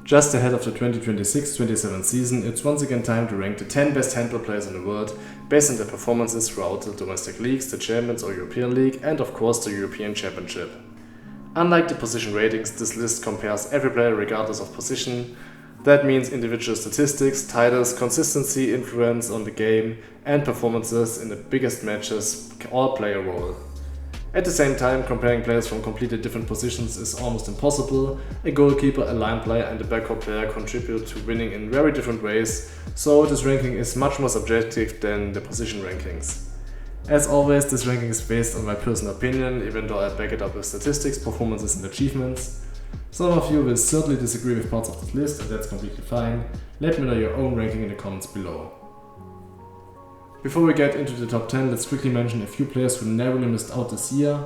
Just ahead of the 2026-27 season, it's once again time to rank the 10 best handball players in the world based on their performances throughout the domestic leagues, the Champions or European League, and of course the European Championship. Unlike the position ratings, this list compares every player regardless of position. That means individual statistics, titles, consistency, influence on the game, and performances in the biggest matches all play a role. At the same time, comparing players from completely different positions is almost impossible. A goalkeeper, a line player, and a backup player contribute to winning in very different ways, so this ranking is much more subjective than the position rankings. As always, this ranking is based on my personal opinion, even though I back it up with statistics, performances, and achievements. Some of you will certainly disagree with parts of this list, and that's completely fine. Let me know your own ranking in the comments below. Before we get into the top 10, let's quickly mention a few players who narrowly missed out this year.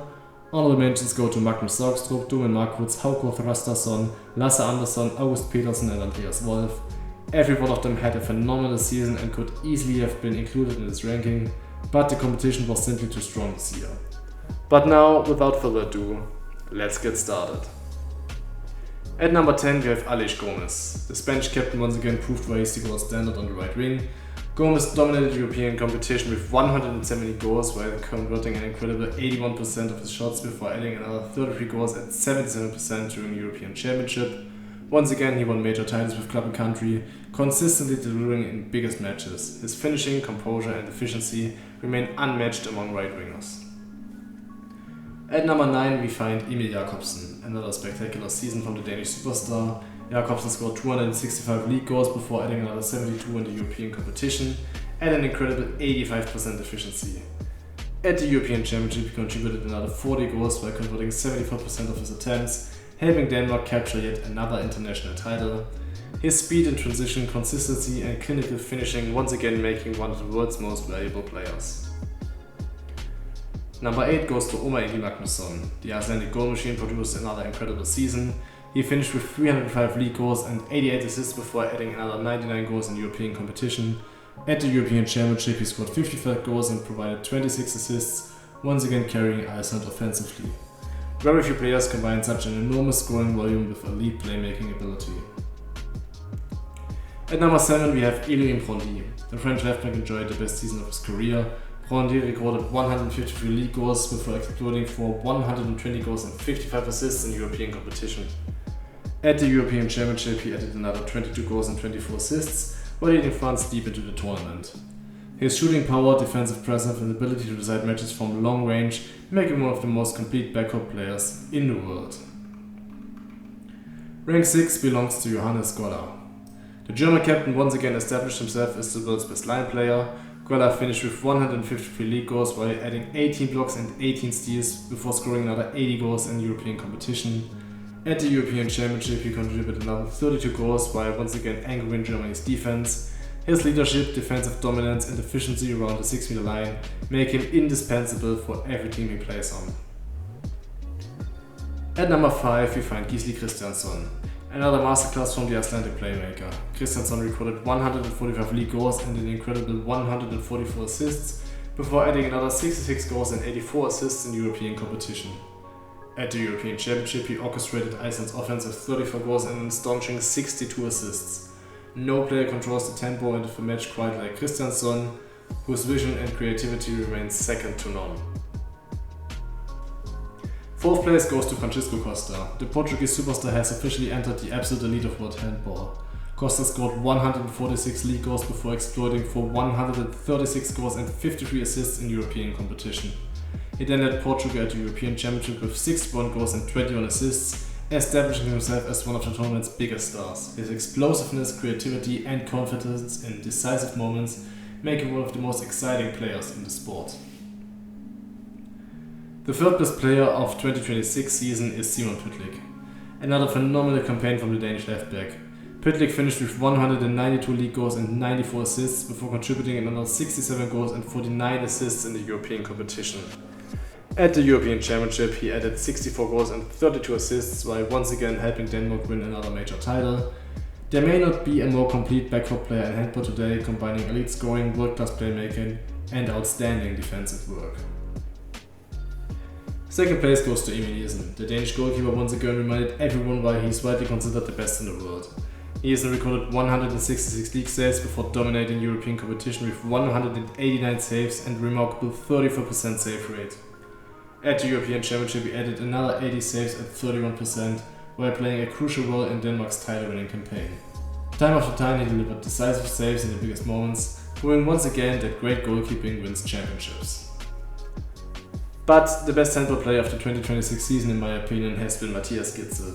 Honorable mentions go to Magnus Saugstrup, Domen Markwitz, Hauko Thrastason, Lasse Andersson, August Petersen and Andreas Wolf. Every one of them had a phenomenal season and could easily have been included in this ranking, but the competition was simply too strong this year. But now, without further ado, let's get started. At number 10 we have Aleix Gomes. The Spanish captain once again proved why he's the gold standard on the right wing. Gomes dominated European competition with 170 goals while converting an incredible 81% of his shots before adding another 33 goals at 77% during the European Championship. Once again he won major titles with club and country, consistently delivering in biggest matches. His finishing, composure and efficiency remain unmatched among right wingers. At number 9 we find Emil Jakobsen, another spectacular season from the Danish superstar. Jakobsen scored 265 league goals before adding another 72 in the European competition at an incredible 85% efficiency. At the European Championship he contributed another 40 goals while converting 74% of his attempts, helping Denmark capture yet another international title. His speed in transition, consistency and clinical finishing once again making one of the world's most valuable players. Number 8 goes to Omar Egi Magnusson. The Icelandic goal machine produced another incredible season. He finished with 305 league goals and 88 assists before adding another 99 goals in European competition. At the European Championship he scored 55 goals and provided 26 assists, once again carrying Iceland offensively. Very few players combine such an enormous scoring volume with elite playmaking ability. At number 7 we have Elohim Prandi. The French left back enjoyed the best season of his career. Prandi recorded 153 league goals before exploding for 120 goals and 55 assists in European competition. At the European Championship he added another 22 goals and 24 assists while leading France deep into the tournament. His shooting power, defensive presence and ability to decide matches from long range make him one of the most complete backup players in the world. Rank 6 belongs to Johannes Goller. The German captain once again established himself as the world's best line player. Goller finished with 153 league goals while adding 18 blocks and 18 steals before scoring another 80 goals in European competition. At the European Championship he contributed another 32 goals while once again anchoring Germany's defense. His leadership, defensive dominance and efficiency around the 6-meter line make him indispensable for every team he plays on. At number 5 we find Gisli Kristjansson. Another masterclass from the Icelandic playmaker. Kristjansson recorded 145 league goals and an incredible 144 assists before adding another 66 goals and 84 assists in European competition. At the European Championship he orchestrated Iceland's offense with 34 goals and an astonishing 62 assists. No player controls the tempo and the match quite like Kristjansson, whose vision and creativity remains second to none. 4th place goes to Francisco Costa. The Portuguese superstar has officially entered the absolute elite of world handball. Costa scored 146 league goals before exploiting for 136 goals and 53 assists in European competition. He then led Portugal at the European Championship with 61 goals and 21 assists, establishing himself as one of the tournament's biggest stars. His explosiveness, creativity and confidence in decisive moments make him one of the most exciting players in the sport. The 3rd best player of 2026 season is Simon Pytlik. Another phenomenal campaign from the Danish left back. Pytlik finished with 192 league goals and 94 assists before contributing another 67 goals and 49 assists in the European competition. At the European Championship he added 64 goals and 32 assists while once again helping Denmark win another major title. There may not be a more complete backup player in handball today, combining elite scoring, world-class playmaking and outstanding defensive work. Second place goes to Emil Nielsen. The Danish goalkeeper once again reminded everyone why he is widely considered the best in the world. Nielsen recorded 166 league saves before dominating European competition with 189 saves and a remarkable 34% save rate. At the European Championship he added another 80 saves at 31%, while playing a crucial role in Denmark's title-winning campaign. Time after time he delivered decisive saves in the biggest moments, proving once again that great goalkeeping wins championships. But the best handball player of the 2026 season in my opinion has been Mathias Gitzel.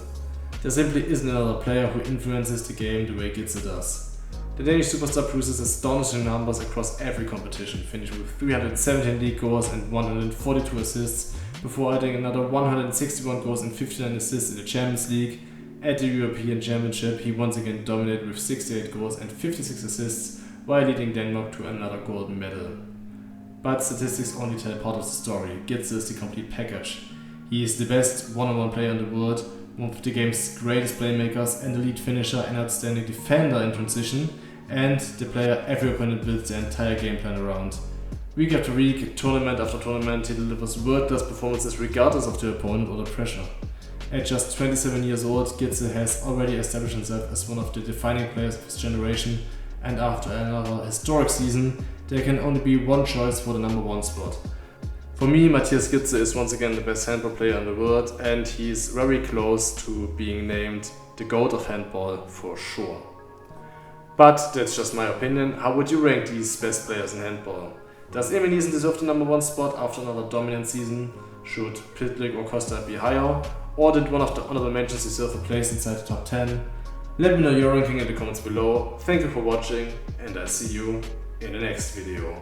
There simply isn't another player who influences the game the way Gitzel does. The Danish superstar produces astonishing numbers across every competition, finishing with 317 league goals and 142 assists, before adding another 161 goals and 59 assists in the Champions League. At the European Championship he once again dominated with 68 goals and 56 assists, while leading Denmark to another golden medal. But statistics only tell part of the story. Gitzel is the complete package. He is the best one-on-one player in the world, one of the game's greatest playmakers, an elite finisher, an outstanding defender in transition, and the player every opponent builds their entire game plan around. Week after week, tournament after tournament, he delivers world-class performances regardless of the opponent or the pressure. At just 27 years old, Gitzel has already established himself as one of the defining players of his generation, and after another historic season, there can only be one choice for the number one spot. For me, Mathias Gitzel is once again the best handball player in the world, and he's very close to being named the GOAT of handball for sure. But that's just my opinion. How would you rank these best players in handball? Does Emil Nielsen deserve the number one spot after another dominant season? Should Pitlick or Costa be higher? Or did one of the honorable mentions deserve a place inside the top 10? Let me know your ranking in the comments below. Thank you for watching, and I'll see you in the next video.